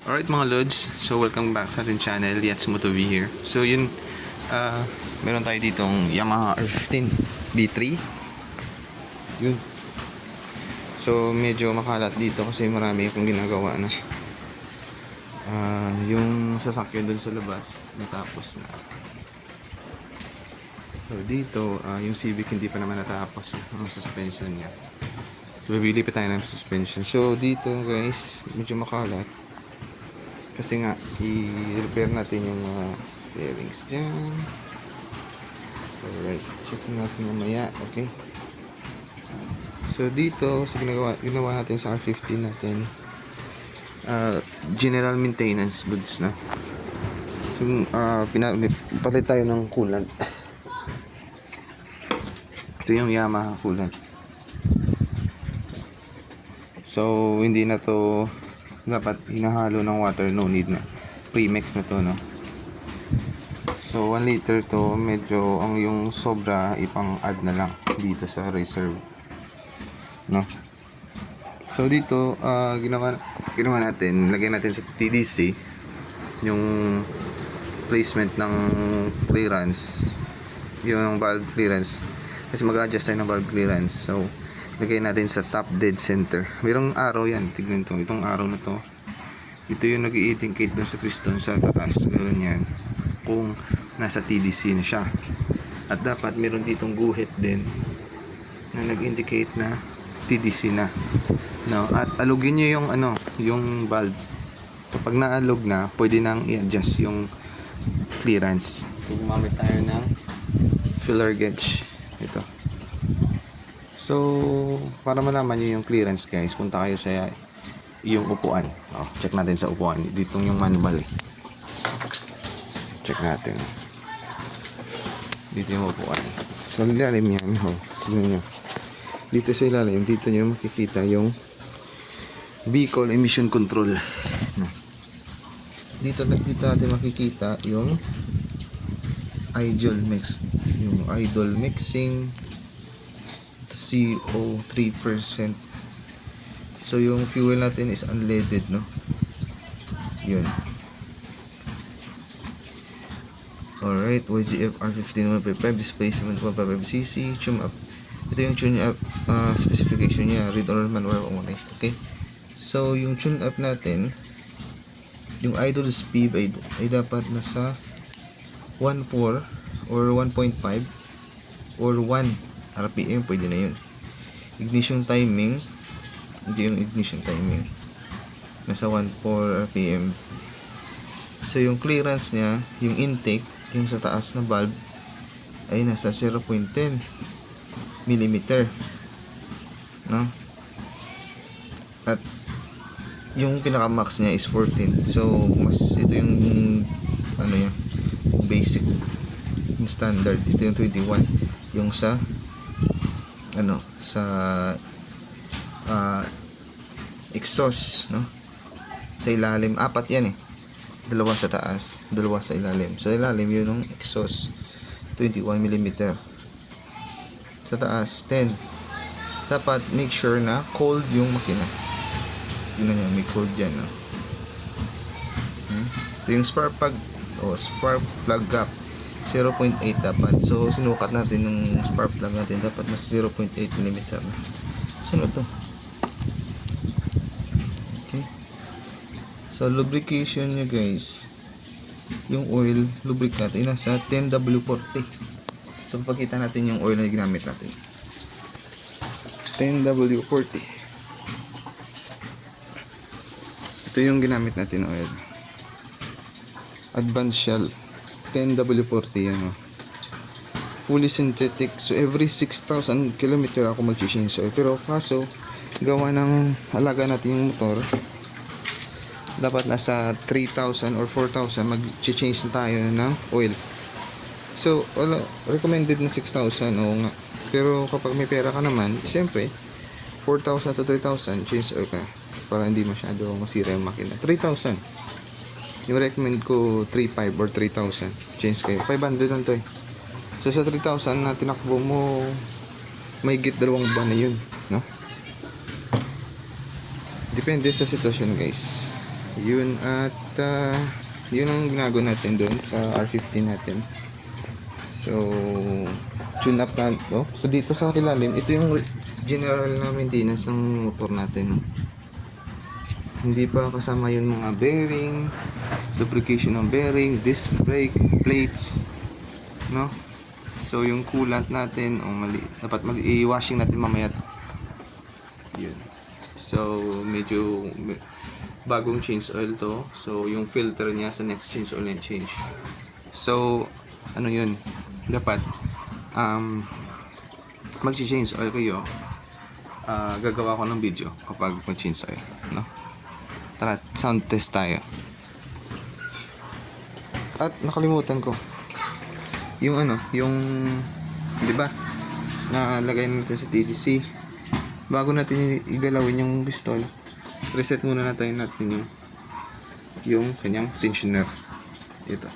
Alright mga Lods, so welcome back sa ating channel, Yats Motovie here. So yun, meron tayo ditong Yamaha R15 B3. Yun. So medyo makalat dito kasi marami akong ginagawa na. Yung sasakyan dun sa labas, natapos na. So dito, yung Civic hindi pa naman natapos yung suspension niya. So bibili pa tayo ng suspension. So dito guys, medyo makalat. Kasi nga, i-repair natin yung mga bearings dyan. Alright, check natin mamaya. Okay. So dito, sa ginawa natin sa R15 natin, general maintenance goods na. So, palit tayo ng coolant. Ito yung Yamaha coolant. So, hindi na to dapat hinahalo ng water, no need na. Premix na to, no. So 1 liter to, medyo ang yung sobra ipang add na lang dito sa reserve, no. So dito ginawa natin, lagyan natin sa TDC yung placement ng clearance, yung valve clearance, kasi mag-adjust tayo ng valve clearance. So lagay natin sa top dead center. Mayroong arrow yan. Tignan to. Itong arrow na to. Ito yung nag-i-indicate dun sa piston sa taas. Ganoon yan. Kung nasa TDC na siya. At dapat meron ditong guhit din na nag-indicate na TDC na. No? At alugin nyo yung yung valve. Kapag naalog na, pwede nang i-adjust yung clearance. So gumamit tayo ng filler gauge. Ito. So, para malaman nyo yung clearance guys, punta kayo sa yung upuan. Check natin sa upuan. Dito yung manual. Check natin. Dito yung upuan. Sa ilalim yan. Tignan nyo. Dito sa ilalim, dito nyo makikita yung vehicle emission control. Dito natin makikita yung idle mix. Yung idle mixing. CO 3%. So yung fuel natin is unleaded, no. Yun. Alright, YZF R15 1.5 displacement 1.5cc, tune up. Ito yung tune up specification niya, read or manual only. Okay. So yung tune up natin, yung idle speed ay dapat nasa 1.4 or 1.5 or 1 RPM, pwede na yun. Ignition timing, hindi yung ignition timing, nasa 1.4 RPM. So yung clearance nya, yung intake, yung sa taas na valve ay nasa 0.10 mm, no? At yung pinaka max nya is 14. So mas ito yung yan, basic, yung standard. Ito yung 21, yung sa exhaust, no? Sa ilalim, 4 yan eh. 2 sa taas, 2 sa ilalim. Sa ilalim yun yung exhaust, 21 mm. Sa taas, 10. Dapat make sure na cold yung makina. Yun na, may cold dyan, no? Ito yung spark plug gap, 0.8 dapat. So sinukat natin yung spark plug natin, dapat mas 0.8 mm na. Sunod to. Okay. So lubrication nya guys, yung oil lubricant ay nasa 10W40. So pagkita natin yung oil na ginamit natin, 10W40. Ito yung ginamit natin oil, Advanced Shell 10W40 yan, fully synthetic. So every 6,000 km ako mag-change oil. Pero kaso gawa ng alaga natin yung motor, dapat nasa 3,000 or 4,000 mag-change na tayo ng oil. So recommended na 6,000, oo nga. Pero kapag may pera ka naman, syempre 4,000 to 3,000 change oil ka para hindi masyado masira yung makina. 3,000 yung recommend ko, 3,500 or 3,000 change kayo. 500 lang to eh. So sa 3,000 na tinakbo mo, may git 2 buwan na yun, no? Depende sa sitwasyon guys. Yun, at yun ang ginagawa natin doon sa R15 natin. So tune up na, oh. So dito sa ilalim, ito yung general na maintenance ng motor natin, no? Hindi pa kasama yung mga bearing, lubrication ng bearing, disc brake, plates, no? So yung coolant natin, dapat i-washing natin mamaya to. Yun. So medyo bagong change oil to. So yung filter niya sa next change oil na change. So ano yun, dapat mag-change oil kayo. Gagawa ko ng video kapag mag-change oil, no? Tara, sound test tayo. At nakalimutan ko yung yung 'di ba? Nalagay natin sa TDC. Bago natin igalawin yung pistol, reset muna natin yung kanyang tensioner. Ito.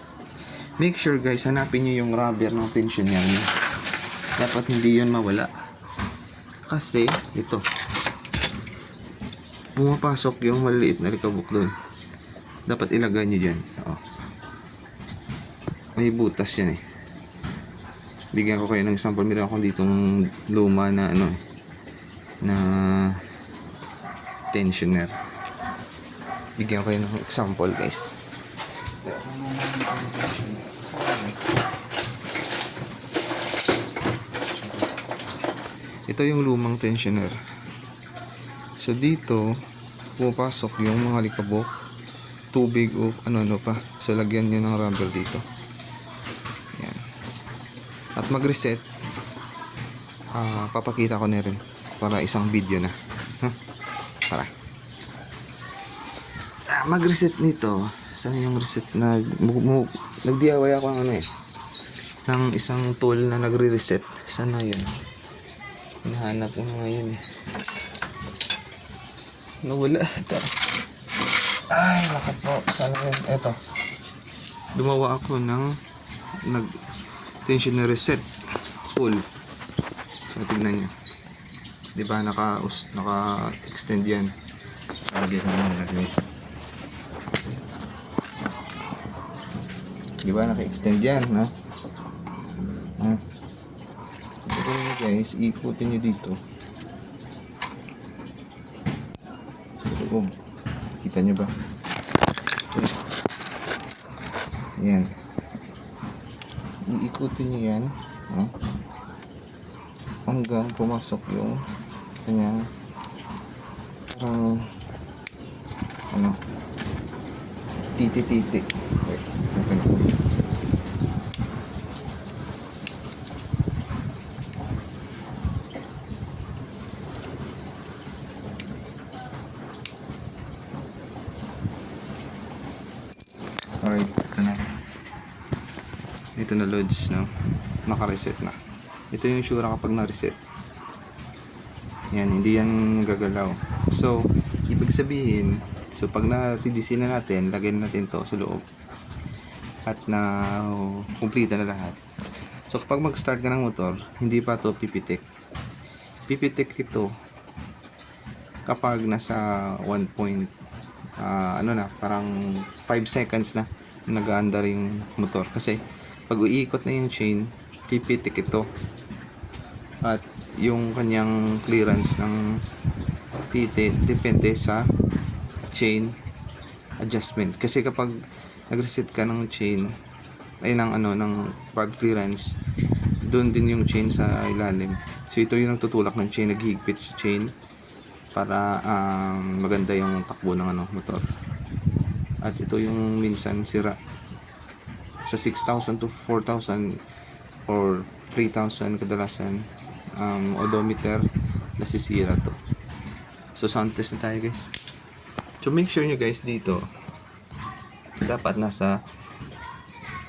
Make sure guys, hanapin niyo yung rubber ng tensioner niyo. Dapat hindi yun mawala. Kasi ito, pumapasok yung maliliit na likabok doon. Dapat ilagay nyo dyan. May butas yan eh. Bigyan ko kayo ng example. Meron akong ditong luma na na tensioner. Bigyan ko kayo ng example guys. Ito yung lumang tensioner. So dito pumapasok yung mga likabok, tubig o ano pa. So lagyan nyo ng rubber dito. Yan. At mag-reset, papakita ko na rin para isang video na. Tara. Mag-reset nito. Saan yung reset na nag-DIY ako ng isang tool na nagre-reset. Sana yun? Hinahanap ko ngayon eh. Nawala. Ay, naku po. Sana yun. Eto. Gumawa ako ng tensioner reset tool. So, tignan nyo. Diba naka-extend yan. Lagay ko naman lagay. Diba naka-extend yan, no? Ito nyo guys, ikutin nyo dito sa loob. Kita nyo ba? Yan. Iikutin nyo yan, no? Hanggang pumasok yung kanyang parang titi-titi. Wait, open ko. Alright, ito na. Ito na loads, no? Naka-reset na. Ito yung sura kapag na-reset. Yan, hindi yan gagalaw. So, ibig sabihin, so pag na-TDC na natin, lagyan natin to sa loob. At complete na lahat. So, kapag mag-start ka ng motor, hindi pa to pipitik. Pipitik ito kapag nasa 1 point, parang 5 seconds na nag-aandar yung motor. Kasi, pag uiikot na yung chain, pipitik ito. At yung kanyang clearance ng titi depende sa chain adjustment. Kasi kapag nag-reset ka ng chain ng valve clearance, doon din yung chain sa ilalim. So ito yung tutulak ng chain, naghihigpit sa chain para maganda yung takbo ng motor. At ito yung minsan sira sa 6,000 to 4,000 or 3,000 kadalasan odometer nasisira to. So sound test na tayo guys. So make sure nyo guys dito dapat nasa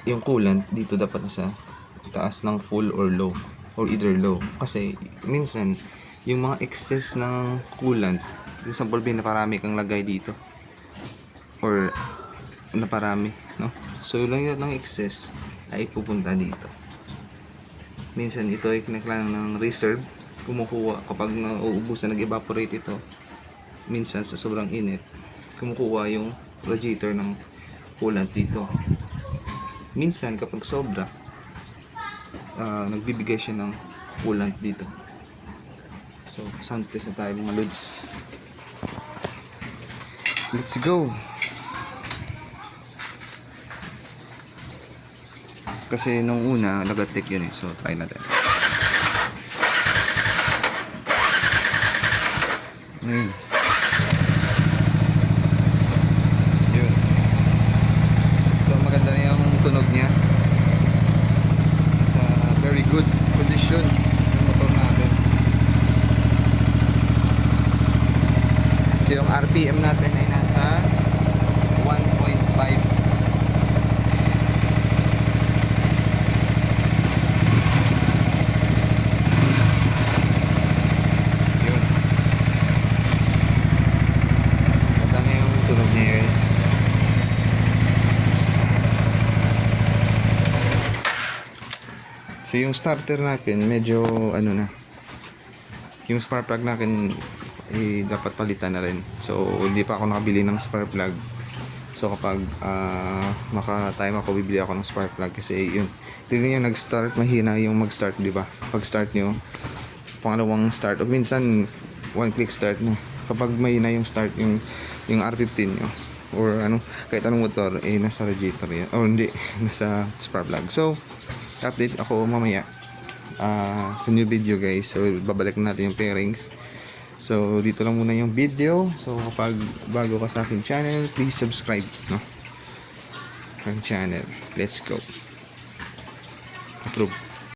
yung coolant dito dapat nasa taas ng full or low or either low. Kasi minsan yung mga excess ng coolant, example naparami kang lagay dito or naparami, no? So yung lang ng excess ay pupunta dito. Minsan ito ay kinakailangan ng reserve, kumukuha kapag nauubos na, nag-evaporate ito. Minsan sa sobrang init, kumukuha yung radiator ng coolant dito. Minsan kapag sobra, nagbibigay siya ng coolant dito. So sound test na tayo mga lods. Let's go. Kasi nung una nagatik yun eh, so try natin. Yun. So maganda na yung tunog niya. Nasa very good condition yung motor natin. So yung RPM natin ay nasa 1.5. So yung starter natin medyo ano na, yung spark plug natin dapat palitan na rin. So hindi pa ako nakabili ng spark plug. So kapag maka-time ako, bibili ako ng spark plug kasi yun, tignan nyo, nag-start, mahina yung mag-start, di ba? Pag start nyo, pangalawang start o minsan one click start na. Kapag mahina yung start, yung R15 nyo or ano, kahit anong motor nasa radiator yan, or hindi, nasa spark plug. So update ako mamaya sa new video guys. So babalik natin yung pairings. So dito lang muna yung video. So kapag bago ka sa aking channel, please subscribe, no? Ang channel. Let's go. Approve.